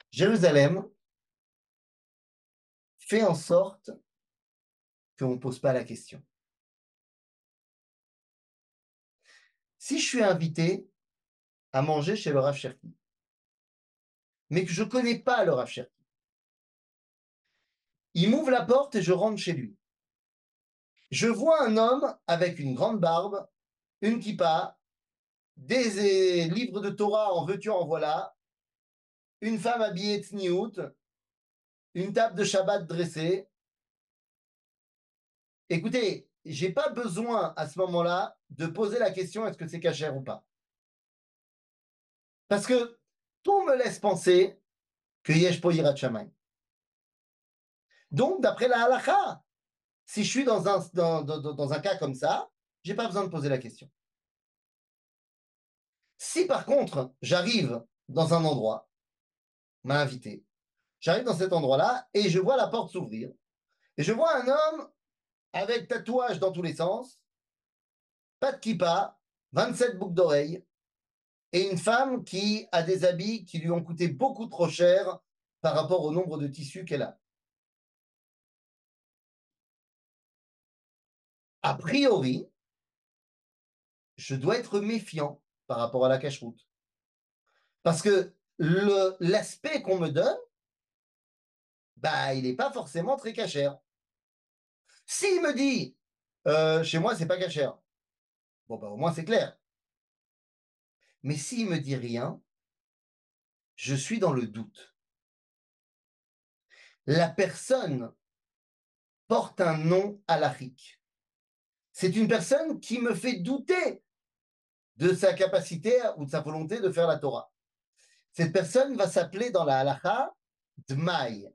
[SPEAKER 1] Jérusalem fait en sorte qu'on ne pose pas la question. Si je suis invité à manger chez le Rav Cherki, mais que je ne connais pas le Rav Cherki, il m'ouvre la porte et je rentre chez lui. Je vois un homme avec une grande barbe, une kippa, des livres de Torah en veux-tu en voilà, une femme habillée tsniout, une table de Shabbat dressée. Écoutez, j'ai pas besoin à ce moment-là de poser la question est-ce que c'est cachère ou pas. Parce que tout me laisse penser que yesh po yirat shamayim. Donc, d'après la halakha, si je suis dans un cas comme ça, j'ai pas besoin de poser la question. Si par contre, j'arrive dans un endroit, on m'a invité, j'arrive dans cet endroit-là et je vois la porte s'ouvrir, et je vois un homme avec tatouage dans tous les sens, pas de kippa, 27 boucles d'oreilles, et une femme qui a des habits qui lui ont coûté beaucoup trop cher par rapport au nombre de tissus qu'elle a. A priori, je dois être méfiant par rapport à la cache-route. Parce que l'aspect qu'on me donne, bah, il n'est pas forcément très cachère. S'il me dit, chez moi, c'est pas cachère, bon, bah, au moins c'est clair. Mais s'il me dit rien, je suis dans le doute. La personne porte un nom halachique. C'est une personne qui me fait douter de sa capacité ou de sa volonté de faire la Torah. Cette personne va s'appeler dans la halacha Dmaï.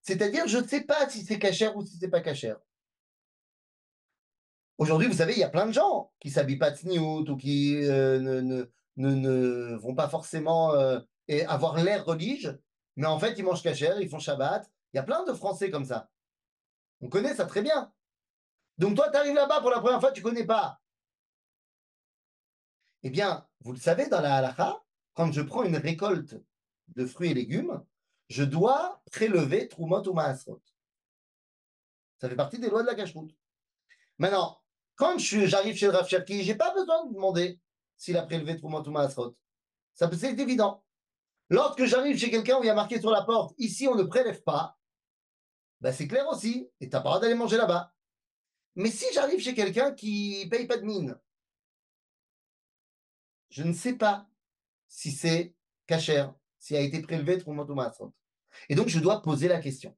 [SPEAKER 1] C'est-à-dire, je ne sais pas si c'est cachère ou si c'est pas cachère. Aujourd'hui, vous savez, il y a plein de gens qui s'habillent pas de sniout ou qui ne vont pas forcément avoir l'air religieux, mais en fait, ils mangent cachère, ils font Shabbat. Il y a plein de Français comme ça. On connaît ça très bien. Donc toi, tu arrives là-bas pour la première fois, tu ne connais pas. Eh bien, vous le savez, dans la halakha, quand je prends une récolte de fruits et légumes, je dois prélever Trumot ou Maasrot. Ça fait partie des lois de la cache-route. Maintenant, quand j'arrive chez le Rav Cherki, je n'ai pas besoin de demander s'il a prélevé Trumot ou Maasrot. Ça c'est évident. Lorsque j'arrive chez quelqu'un où il y a marqué sur la porte, ici on ne prélève pas, ben c'est clair aussi, et tu n'as pas le droit d'aller manger là-bas. Mais si j'arrive chez quelqu'un qui ne paye pas de mine, je ne sais pas si c'est cachère, s'il a été prélevé Trumot ou Maasrot. Et donc je dois poser la question.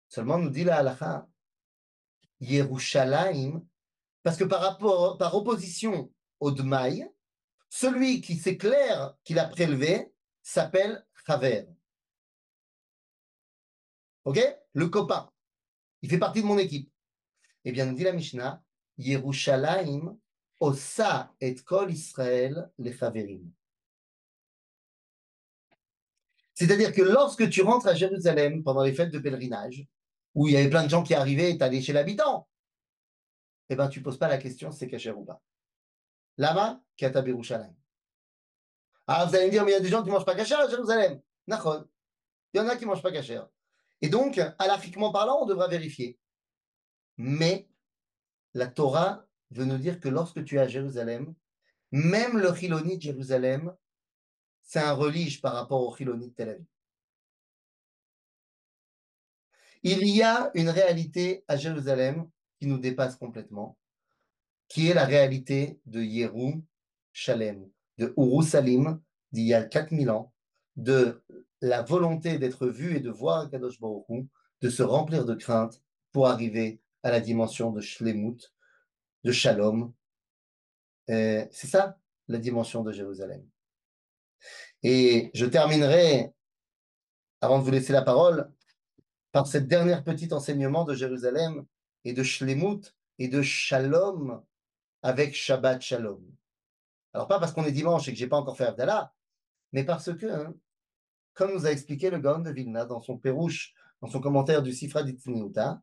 [SPEAKER 1] Seulement nous dit la halakha, Yerushalayim, parce que par opposition au Dmaï, celui qui s'éclaire qu'il a prélevé s'appelle Chaver. Ok? Le copain. Il fait partie de mon équipe. Eh bien, nous dit la Mishnah, Yerushalayim osa et kol Israël les Chaverim. C'est-à-dire que lorsque tu rentres à Jérusalem pendant les fêtes de pèlerinage, où il y avait plein de gens qui arrivaient et tu allais chez l'habitant, eh bien, tu ne poses pas la question si c'est caché ou pas. Lama, Kata Yerushalayim. Ah, vous allez me dire, mais il y a des gens qui ne mangent pas cachère à Jérusalem. Nachon. Il y en a qui ne mangent pas cachère. Et donc, halachiquement parlant, on devra vérifier. Mais la Torah veut nous dire que lorsque tu es à Jérusalem, même le Chiloni de Jérusalem, c'est un relige par rapport au Chiloni de Tel Aviv. Il y a une réalité à Jérusalem qui nous dépasse complètement, qui est la réalité de Yérou Shalem, de Urushalim d'il y a 4000 ans, de la volonté d'être vu et de voir Kadosh Baruch Hu, de se remplir de crainte pour arriver à la dimension de Shlemut, de Shalom. C'est ça, la dimension de Jérusalem. Et je terminerai, avant de vous laisser la parole, par cette dernière petite enseignement de Jérusalem et de Shlemut et de Shalom avec Shabbat Shalom. Alors pas parce qu'on est dimanche et que j'ai pas encore fait Havdalah, mais parce que, comme nous a expliqué le Gaon de Vilna dans son Pérouche, dans son commentaire du Sifra d'Itzniuta,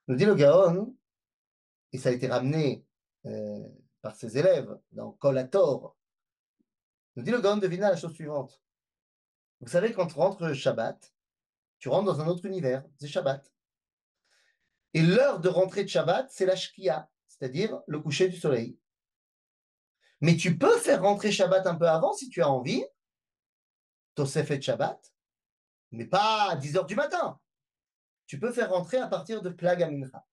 [SPEAKER 1] nous dit le Gaon, et ça a été ramené par ses élèves dans Kol HaTor, nous dit le Gaon de Vilna la chose suivante. Vous savez, quand tu rentres Shabbat, tu rentres dans un autre univers, c'est Shabbat. Et l'heure de rentrée de Shabbat, c'est la Shkia, c'est-à-dire le coucher du soleil. Mais tu peux faire rentrer Shabbat un peu avant si tu as envie, Tosefet Shabbat, mais pas à 10 heures du matin. Tu peux faire rentrer à partir de Plaga Mincha.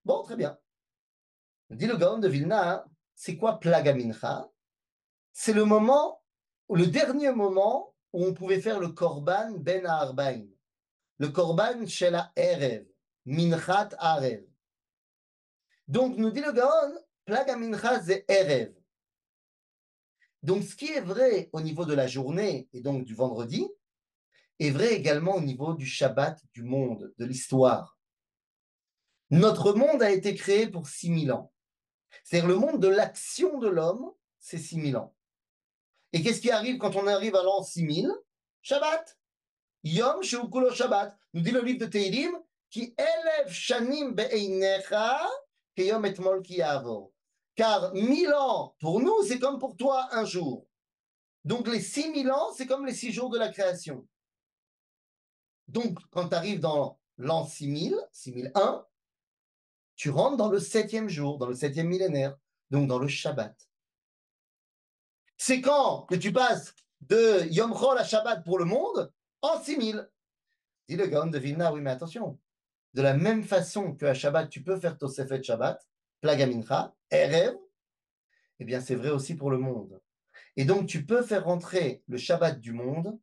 [SPEAKER 1] Bon, très bien. Dit le Gaon de Vilna, c'est quoi Plaga Mincha? C'est le moment, le dernier moment où on pouvait faire le Korban Ben Ha'arbaim. Le Korban Shela Erev, Minchat Arev. Donc, nous dit le Gaon, Plaga Mincha, c'est Erev. Donc, ce qui est vrai au niveau de la journée et donc du vendredi, est vrai également au niveau du Shabbat, du monde, de l'histoire. Notre monde a été créé pour 6000 ans. C'est-à-dire le monde de l'action de l'homme, c'est 6000 ans. Et qu'est-ce qui arrive quand on arrive à l'an 6000? Shabbat. Yom Sheukulo Shabbat. Nous dit le livre de Tehillim, qui élève Shanim Be'einecha, Keyom Etmol Ki Ya'avor. Car 1000 ans, pour nous, c'est comme pour toi un jour. Donc les 6000 ans, c'est comme les 6 jours de la création. Donc, quand tu arrives dans l'an 6000, 6001, tu rentres dans le 7e jour, dans le 7e millénaire, donc dans le Shabbat. C'est quand que tu passes de Yom Chol à Shabbat pour le monde en 6000. Dit le Gaon de Vilna, oui, mais attention. De la même façon qu'à Shabbat, tu peux faire Tosefet Shabbat, Plaga Mincha, Erev, eh bien, c'est vrai aussi pour le monde. Et donc, tu peux faire rentrer le Shabbat du monde,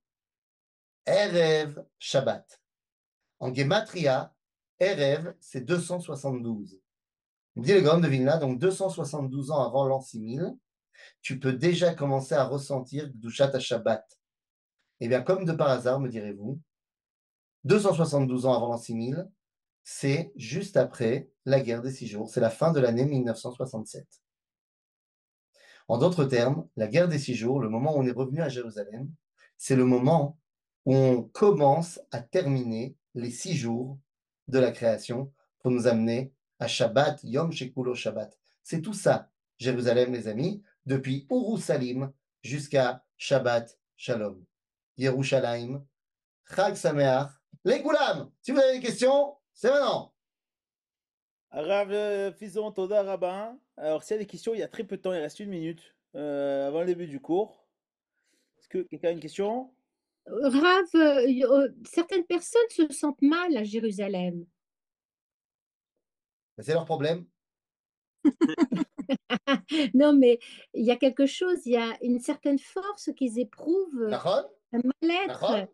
[SPEAKER 1] Erev Shabbat. En Gematria, Erev, c'est 272. Dit le Gaon de Vilna, donc 272 ans avant l'an 6000, tu peux déjà commencer à ressentir Gdushat Shabbat. Eh bien, comme de par hasard, me direz-vous, 272 ans avant l'an 6000, c'est juste après la guerre des 6 jours, c'est la fin de l'année 1967. En d'autres termes, la guerre des 6 jours, le moment où on est revenu à Jérusalem, c'est le moment où on commence à terminer les 6 jours de la création pour nous amener à Shabbat, Yom Shekulo Shabbat. C'est tout ça, Jérusalem, les amis, depuis Urushalim jusqu'à Shabbat Shalom. Yerushalayim, Chag Sameach, les Koulam. Si vous avez des questions, c'est maintenant.
[SPEAKER 2] Rav Fison, Toda Rabbin. Alors, s'il y a des questions, il y a très peu de temps, il reste 1 minute avant le début du cours. Est-ce que quelqu'un a une question?
[SPEAKER 3] Rav, certaines personnes se sentent mal à Jérusalem.
[SPEAKER 1] C'est leur problème.
[SPEAKER 3] Non, mais il y a quelque chose, il y a une certaine force qu'ils éprouvent,
[SPEAKER 1] Nachon?
[SPEAKER 3] un mal-être,
[SPEAKER 1] Nachon?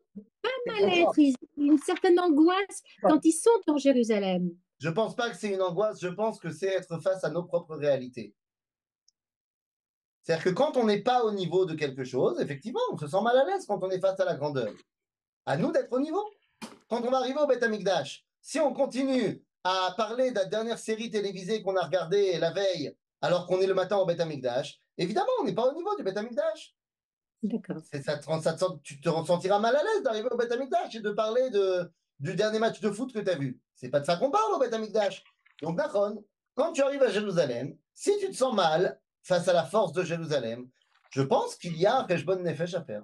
[SPEAKER 3] mal-être, une certaine angoisse quand ils sont en Jérusalem.
[SPEAKER 1] Je ne pense pas que c'est une angoisse, je pense que c'est être face à nos propres réalités. C'est-à-dire que quand on n'est pas au niveau de quelque chose, effectivement, on se sent mal à l'aise quand on est face à la grandeur. À nous d'être au niveau. Quand on va arriver au Beth Amikdash, si on continue à parler de la dernière série télévisée qu'on a regardée la veille, alors qu'on est le matin au Beth Amikdash, évidemment, on n'est pas au niveau du Beth Amikdash.
[SPEAKER 3] D'accord.
[SPEAKER 1] Tu te ressentiras mal à l'aise d'arriver au Beth Amikdash et de parler du dernier match de foot que tu as vu. C'est pas de ça qu'on parle au Beth Amikdash. Donc, Nachon, quand tu arrives à Jérusalem, si tu te sens mal face à la force de Jérusalem, je pense qu'il y a un Cheshbon Nefesh à faire.